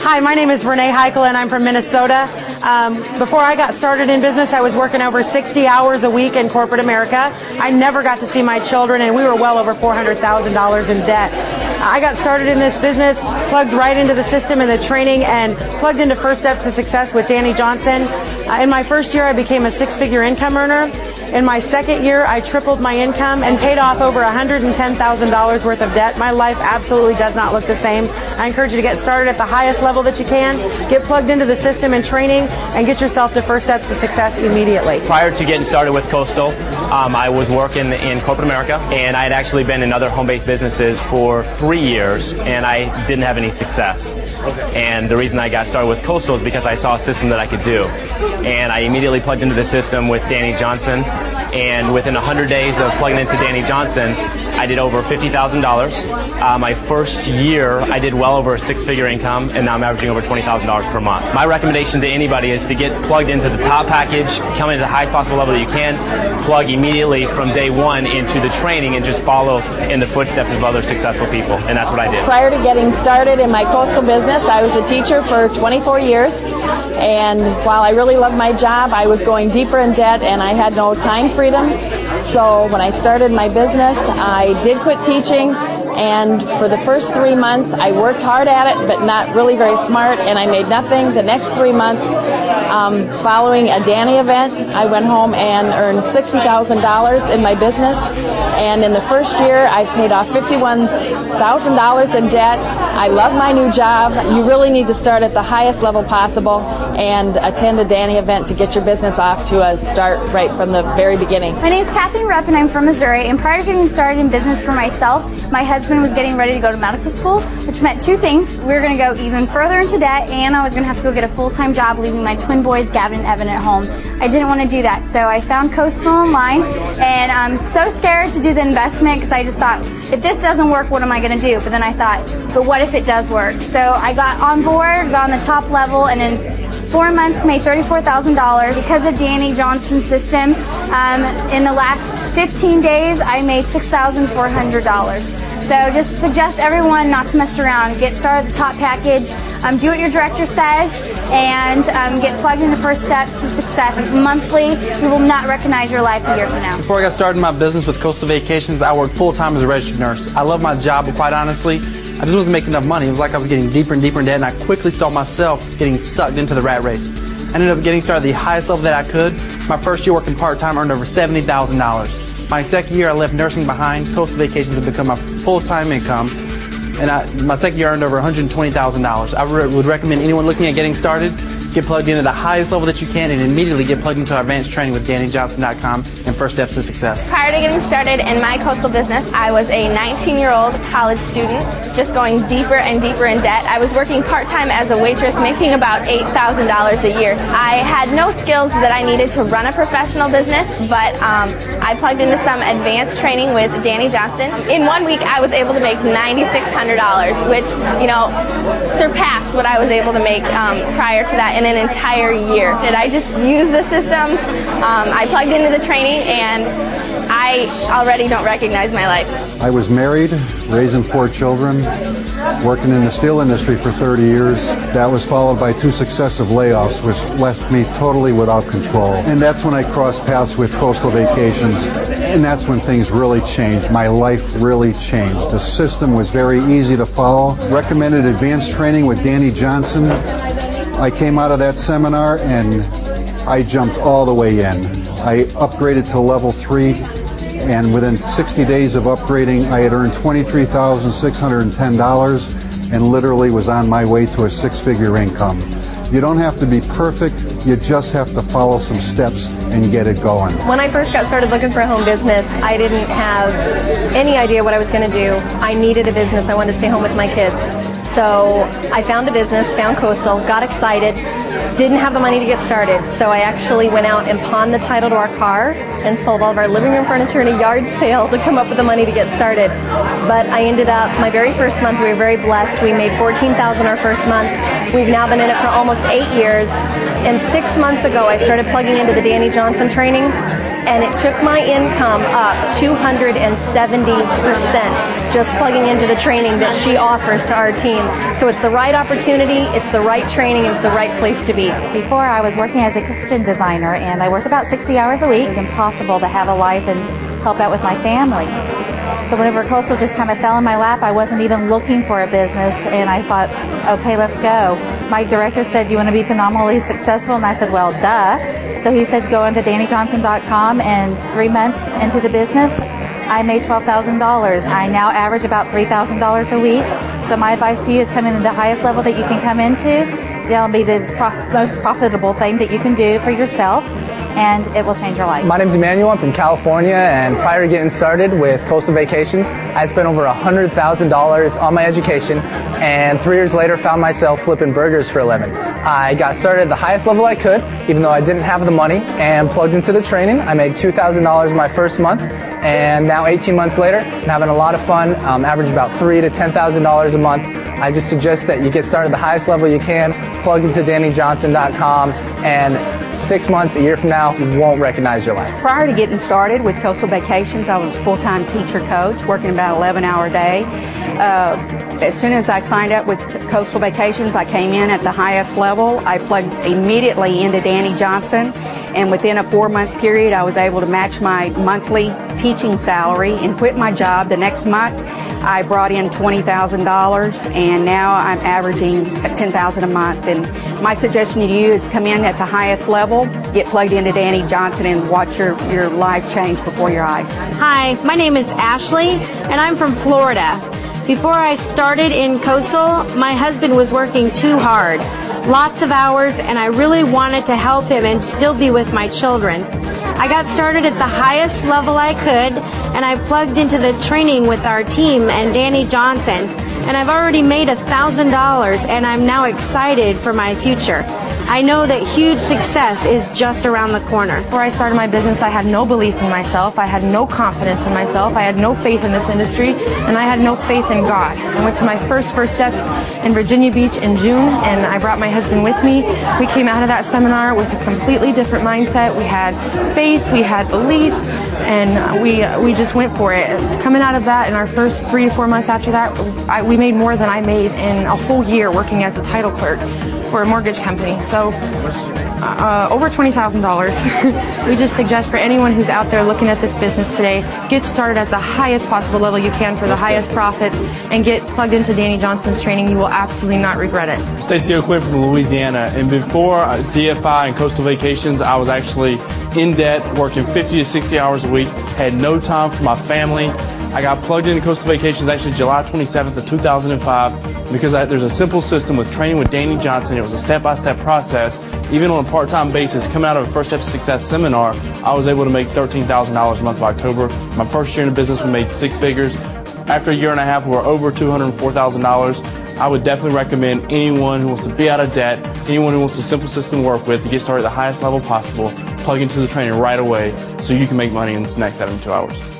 Hi, my name is Renee Heichel and I'm from Minnesota. Before I got started in business, I was working over 60 hours a week in corporate America. I never got to see my children and we were well over $400,000 in debt. I got started in this business, plugged right into the system and the training, and plugged into First Steps to Success with Dani Johnson. In my first year, I became a six-figure income earner. In my second year, I tripled my income and paid off over $110,000 worth of debt. My life absolutely does not look the same. I encourage you to get started at the highest level that you can, get plugged into the system and training, and get yourself to First Steps to Success immediately. Prior to getting started with Coastal, I was working in corporate America, and I had actually been in other home-based businesses for 3 years, and I didn't have any success. Okay. And the reason I got started with Coastal is because I saw a system that I could do. And I immediately plugged into the system with Dani Johnson, and within 100 days of plugging into Dani Johnson, I did over $50,000. My first year, I did well over a six-figure income, and now I'm averaging over $20,000 per month. My recommendation to anybody is to get plugged into the top package, come into the highest possible level that you can, plug immediately from day one into the training, and just follow in the footsteps of other successful people, and that's what I did. Prior to getting started in my Coastal business, I was a teacher for 24 years, and while I really loved my job, I was going deeper in debt and I had no time freedom. So when I started my business, I did quit teaching, and for the first 3 months I worked hard at it but not really very smart, and I made nothing. The next 3 months following a Dani event, I went home and earned $60,000 in my business, and in the first year I paid off $51,000 in debt. I love my new job. You really need to start at the highest level possible and attend a Dani event to get your business off to a start right from the very beginning. My name is Catherine Rupp and I'm from Missouri, and prior to getting started in business for myself, my husband was getting ready to go to medical school, which meant two things. We were going to go even further into debt, and I was going to have to go get a full-time job, leaving my twin boys, Gavin and Evan, at home. I didn't want to do that, so I found Coastal online, and I'm so scared to do the investment because I just thought, if this doesn't work, what am I going to do? But then I thought, but what if it does work? So I got on board, got on the top level, and in 4 months made $34,000 because of Dani Johnson's system. In the last 15 days, I made $6,400. So just suggest everyone not to mess around. Get started at the top package, do what your director says, and get plugged into First Steps to Success monthly. You will not recognize your life a year from now. Before I got started in my business with Coastal Vacations, I worked full-time as a registered nurse. I love my job, but quite honestly, I just wasn't making enough money. It was like I was getting deeper and deeper in debt, and I quickly saw myself getting sucked into the rat race. I ended up getting started at the highest level that I could. My first year working part-time, earned over $70,000. My second year, I left nursing behind. Coastal Vacations had become my full-time income, and my second year earned over $120,000. I would recommend anyone looking at getting started, get plugged in at the highest level that you can, and immediately get plugged into our advanced training with DaniJohnson.com and First Steps to Success. Prior to getting started in my Coastal business, I was a 19-year-old college student, just going deeper and deeper in debt. I was working part-time as a waitress, making about $8,000 a year. I had no skills that I needed to run a professional business, but I plugged into some advanced training with Dani Johnson. In 1 week, I was able to make $9,600, which, surpassed what I was able to make prior to that in an entire year. And I just used the systems, I plugged into the training, and I already don't recognize my life. I was married, raising 4 children, working in the steel industry for 30 years. That was followed by 2 successive layoffs, which left me totally without control. And that's when I crossed paths with Coastal Vacations, and that's when things really changed. My life really changed. The system was very easy to follow. Recommended advanced training with Dani Johnson. I came out of that seminar and I jumped all the way in. I upgraded to level 3, and within 60 days of upgrading, I had earned $23,610 and literally was on my way to a 6-figure income. You don't have to be perfect, you just have to follow some steps and get it going. When I first got started looking for a home business, I didn't have any idea what I was going to do. I needed a business. I wanted to stay home with my kids. So I found a business, found Coastal, got excited, didn't have the money to get started. So I actually went out and pawned the title to our car and sold all of our living room furniture in a yard sale to come up with the money to get started. But I ended up, my very first month, we were very blessed. We made $14,000 our first month. We've now been in it for almost 8 years. And 6 months ago, I started plugging into the Dani Johnson training. and it took my income up 270% just plugging into the training that she offers to our team. So it's the right opportunity, it's the right training, it's the right place to be. Before, I was working as a kitchen designer, and I worked about 60 hours a week. It was impossible to have a life and help out with my family. So whenever Coastal just kind of fell in my lap, I wasn't even looking for a business, and I thought, okay, let's go. My director said, do you want to be phenomenally successful? And I said, well, duh. So he said, go into DaniJohnson.com, and 3 months into the business, I made $12,000. I now average about $3,000 a week. So my advice to you is come in at the highest level that you can come into. That'll be the most profitable thing that you can do for yourself, and it will change your life. My name's Emmanuel. I'm from California, and prior to getting started with Coastal Vacations, I spent over $100,000 on my education, and 3 years later found myself flipping burgers for a living. I got started at the highest level I could, even though I didn't have the money, and plugged into the training. I made $2,000 my first month, and now 18 months later, I'm having a lot of fun, average about $3,000 to $10,000 a month. I just suggest that you get started at the highest level you can, plug into DaniJohnson.com, and 6 months, a year from now, you won't recognize your life. Prior to getting started with Coastal Vacations, I was a full-time teacher coach, working about 11-hour day. As soon as I signed up with Coastal Vacations, I came in at the highest level. I plugged immediately into Dani Johnson, and within a 4-month period, I was able to match my monthly teaching salary and quit my job. The next month, I brought in $20,000, and now I'm averaging $10,000 a month. And my suggestion to you is come in at the highest level, get plugged into Dani Johnson, and watch your life change before your eyes. Hi, my name is Ashley, and I'm from Florida. Before I started in Coastal, my husband was working too hard, lots of hours, and I really wanted to help him and still be with my children. I got started at the highest level I could, and I plugged into the training with our team and Dani Johnson, and I've already made $1,000, and I'm now excited for my future. I know that huge success is just around the corner. Before I started my business, I had no belief in myself, I had no confidence in myself, I had no faith in this industry, and I had no faith in God. I went to my first steps in Virginia Beach in June, and I brought my husband with me. We came out of that seminar with a completely different mindset. We had faith, we had belief, and we just went for it. Coming out of that, in our first 3 to 4 months after that, we made more than I made in a whole year working as a title clerk for a mortgage company. So over $20,000. We just suggest for anyone who's out there looking at this business today, get started at the highest possible level you can for the highest profits, and get plugged into Dani Johnson's training. You will absolutely not regret it. Stacey O'Quinn from Louisiana, and before DFI and Coastal Vacations, I was actually in debt, working 50 to 60 hours a week, had no time for my family. I got plugged into Coastal Vacations actually July 27th of 2005 because there's a simple system with training with Dani Johnson. It was a step-by-step process. Even on a part-time basis, coming out of a First Step to Success seminar, I was able to make $13,000 a month of October. My first year in the business, we made 6 figures. After a year and a half, we're over $204,000. I would definitely recommend anyone who wants to be out of debt, anyone who wants a simple system to work with, to get started at the highest level possible, plug into the training right away so you can make money in the next 72 hours.